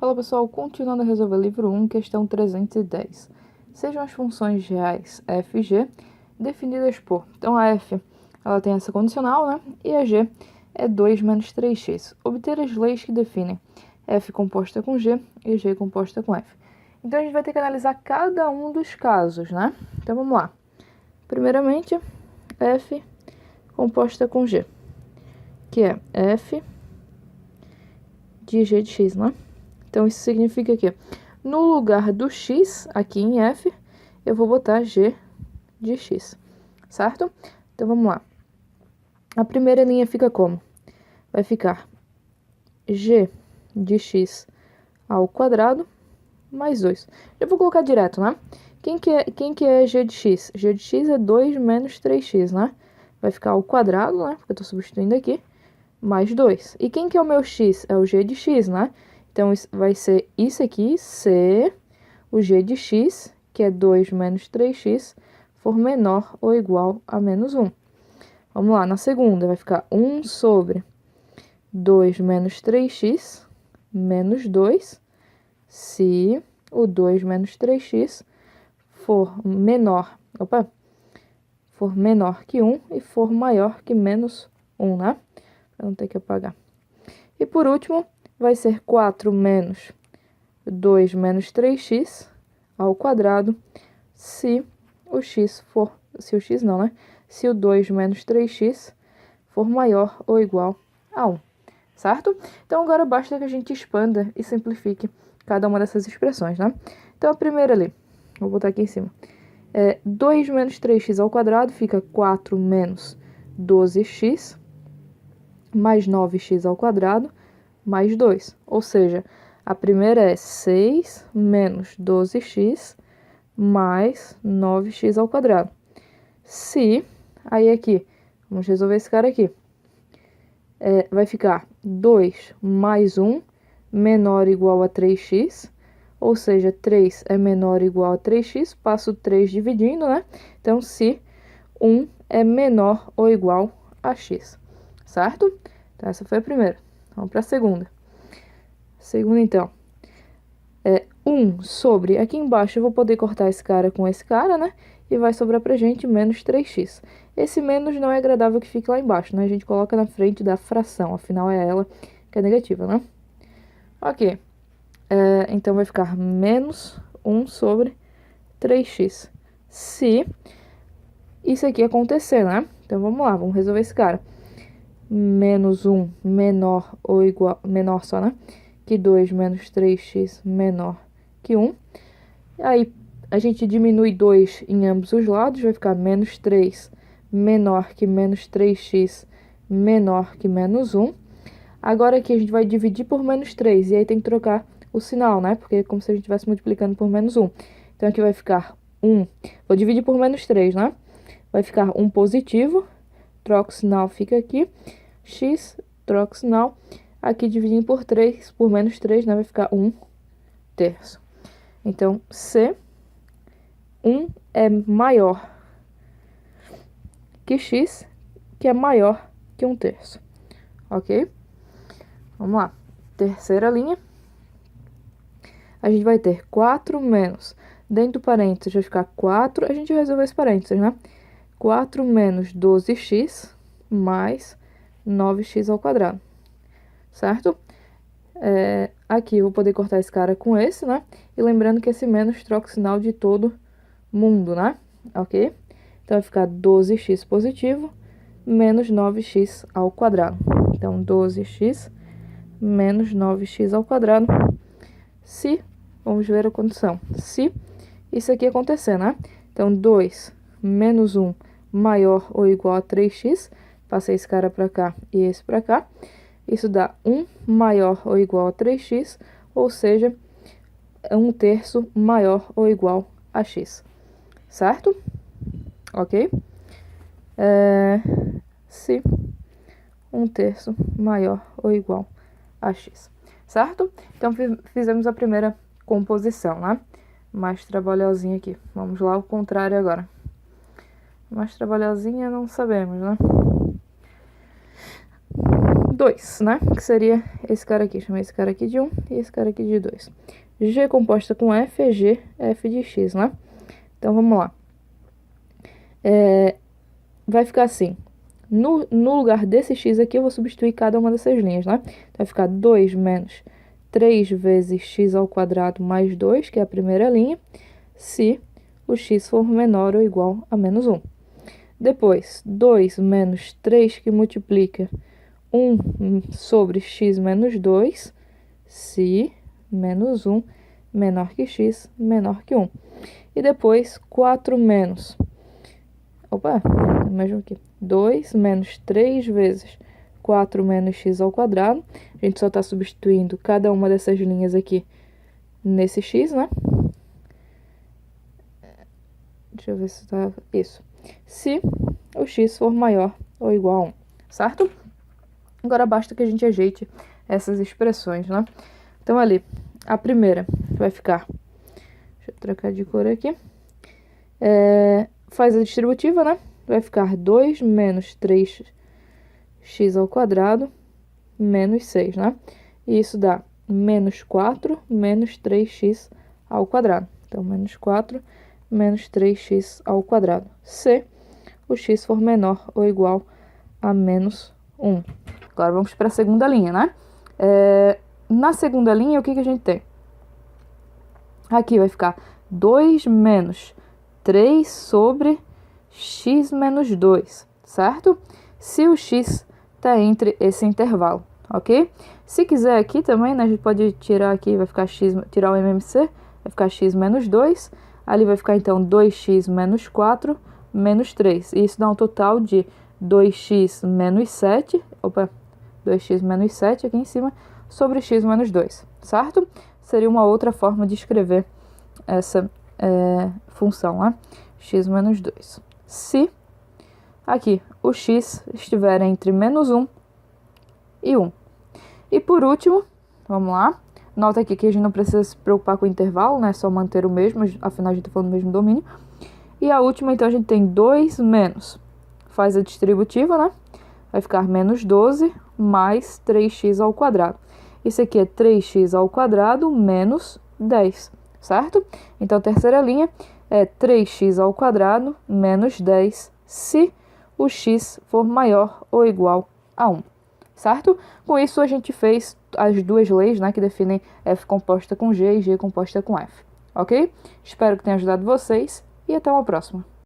Fala pessoal, continuando a resolver livro 1, questão 310. Sejam as funções reais f e g definidas por... Então a f ela tem essa condicional, né? E a g é 2 menos 3x. Obter as leis que definem f composta com g e g composta com f. Então a gente vai ter que analisar cada um dos casos, né? Então vamos lá. Primeiramente, f composta com g, que é f de g de x, né? Então, isso significa que no lugar do x, aqui em f, eu vou botar g de x, certo? Então, vamos lá. A primeira linha fica como? Vai ficar g de x ao quadrado mais 2. Eu vou colocar direto, né? Quem que é g de x? G de x é 2 menos 3x, né? Vai ficar ao quadrado, né? Porque eu estou substituindo aqui, mais 2. E quem que é o meu x? É o g de x, né? Então, vai ser isso aqui, se o g de x, que é 2 menos 3x, for menor ou igual a menos 1. Vamos lá, na segunda vai ficar 1 sobre 2 menos 3x menos 2, se o 2 menos 3x for menor que 1 e for maior que menos 1, né? Para não ter que apagar. E por último, vai ser 4 menos 2 menos 3x ao quadrado, se o o 2 menos 3x for maior ou igual a 1, certo? Então, agora basta que a gente expanda e simplifique cada uma dessas expressões, né? Então, a primeira ali, vou botar aqui em cima, 2 menos 3x ao quadrado fica 4 menos 12x mais 9x ao quadrado, mais 2. Ou seja, a primeira é 6 menos 12x mais 9x ao quadrado. Se, aí aqui, vamos resolver esse cara aqui. Vai ficar 2 mais 1 menor ou igual a 3x. Ou seja, 3 é menor ou igual a 3x. Passo 3 dividindo, né? Então, se 1 é menor ou igual a x. Certo? Então, essa foi a primeira. Vamos para a segunda. Segunda, então, 1 sobre... Aqui embaixo eu vou poder cortar esse cara com esse cara, né? E vai sobrar pra gente menos 3x. Esse menos não é agradável que fique lá embaixo, né? A gente coloca na frente da fração, afinal é ela que é negativa, né? Ok. Então, vai ficar menos 1 sobre 3x. Se isso aqui acontecer, né? Então, vamos lá, vamos resolver esse cara. Menos 1 menor ou igual... Menor só, né? Que 2 menos 3x menor que 1. Aí, a gente diminui 2 em ambos os lados, vai ficar menos 3 menor que menos 3x menor que menos 1. Agora aqui a gente vai dividir por menos 3, e aí tem que trocar o sinal, né? Porque é como se a gente estivesse multiplicando por menos 1. Então, aqui vai ficar 1. Vou dividir por menos 3, né? Vai ficar 1 positivo, troca o sinal, fica aqui. X, troca o sinal. Aqui dividindo por 3, por menos 3, né? Vai ficar 1 terço. Então, se 1 é maior que x, que é maior que 1 terço. Ok? Vamos lá. Terceira linha. A gente vai ter 4 menos... Dentro do parênteses vai ficar 4. A gente resolveu esse parênteses, né? 4 menos 12x mais 9x ao quadrado. Certo? Aqui eu vou poder cortar esse cara com esse, né? E lembrando que esse menos troca o sinal de todo mundo, né? Ok? Então, vai ficar 12x positivo menos 9x ao quadrado. Então, 12x menos 9x ao quadrado. Se, vamos ver a condição. Se isso aqui acontecer, né? Então, 2 menos 1 maior ou igual a 3x. Passei esse cara para cá e esse para cá. Isso dá 1 maior ou igual a 3x, ou seja, 1 terço maior ou igual a x. Certo? Ok? Se 1 terço maior ou igual a x. Certo? Então, fizemos a primeira composição, né? Mais trabalhosinha aqui. Vamos lá, ao contrário agora. Mais trabalhosinha não sabemos, né? 2, né? Que seria esse cara aqui, chamei esse cara aqui de 1 e esse cara aqui de 2. G composta com F é G, F de X, né? Então, vamos lá. Vai ficar assim. No lugar desse X aqui, eu vou substituir cada uma dessas linhas, né? Então, vai ficar 2 menos 3 vezes X ao quadrado mais 2, que é a primeira linha, se o X for menor ou igual a menos 1. Depois, 2 menos 3 que multiplica 1 sobre x menos 2, se menos 1 menor que x menor que 1. E depois, 4 menos... Opa, mesmo aqui. 2 menos 3 vezes 4 menos x ao quadrado. A gente só está substituindo cada uma dessas linhas aqui nesse x, né? Deixa eu ver se tá... Isso. Se o x for maior ou igual a 1, certo? Agora basta que a gente ajeite essas expressões, né? Então, ali, a primeira vai ficar... Deixa eu trocar de cor aqui. Faz a distributiva, né? Vai ficar 2 menos 3x ao quadrado menos 6, né? E isso dá menos 4 menos 3x ao quadrado. Então, menos 4 menos 3x ao quadrado. Se o x for menor ou igual a menos 1. Agora, vamos para a segunda linha, né? Na segunda linha, o que a gente tem? Aqui vai ficar 2 menos 3 sobre x menos 2, certo? Se o x está entre esse intervalo, ok? Se quiser aqui também, né, a gente pode tirar aqui, vai ficar x, tirar o MMC, vai ficar x menos 2. Ali vai ficar, então, 2x menos 4 menos 3. E isso dá um total de 2x menos 7, 2x menos 7 aqui em cima, sobre x menos 2, certo? Seria uma outra forma de escrever essa função, né? X menos 2. Se aqui o x estiver entre menos 1 e 1. E por último, vamos lá. Nota aqui que a gente não precisa se preocupar com o intervalo, né? É só manter o mesmo, afinal a gente está falando do mesmo domínio. E a última, então, a gente tem 2 menos. Faz a distributiva, né? Vai ficar menos 12 mais 3x ao quadrado. Isso aqui é 3x ao quadrado menos 10, certo? Então, a terceira linha é 3x ao quadrado menos 10 se o x for maior ou igual a 1, certo? Com isso, a gente fez as duas leis, né, que definem f composta com g e g composta com f, ok? Espero que tenha ajudado vocês e até uma próxima.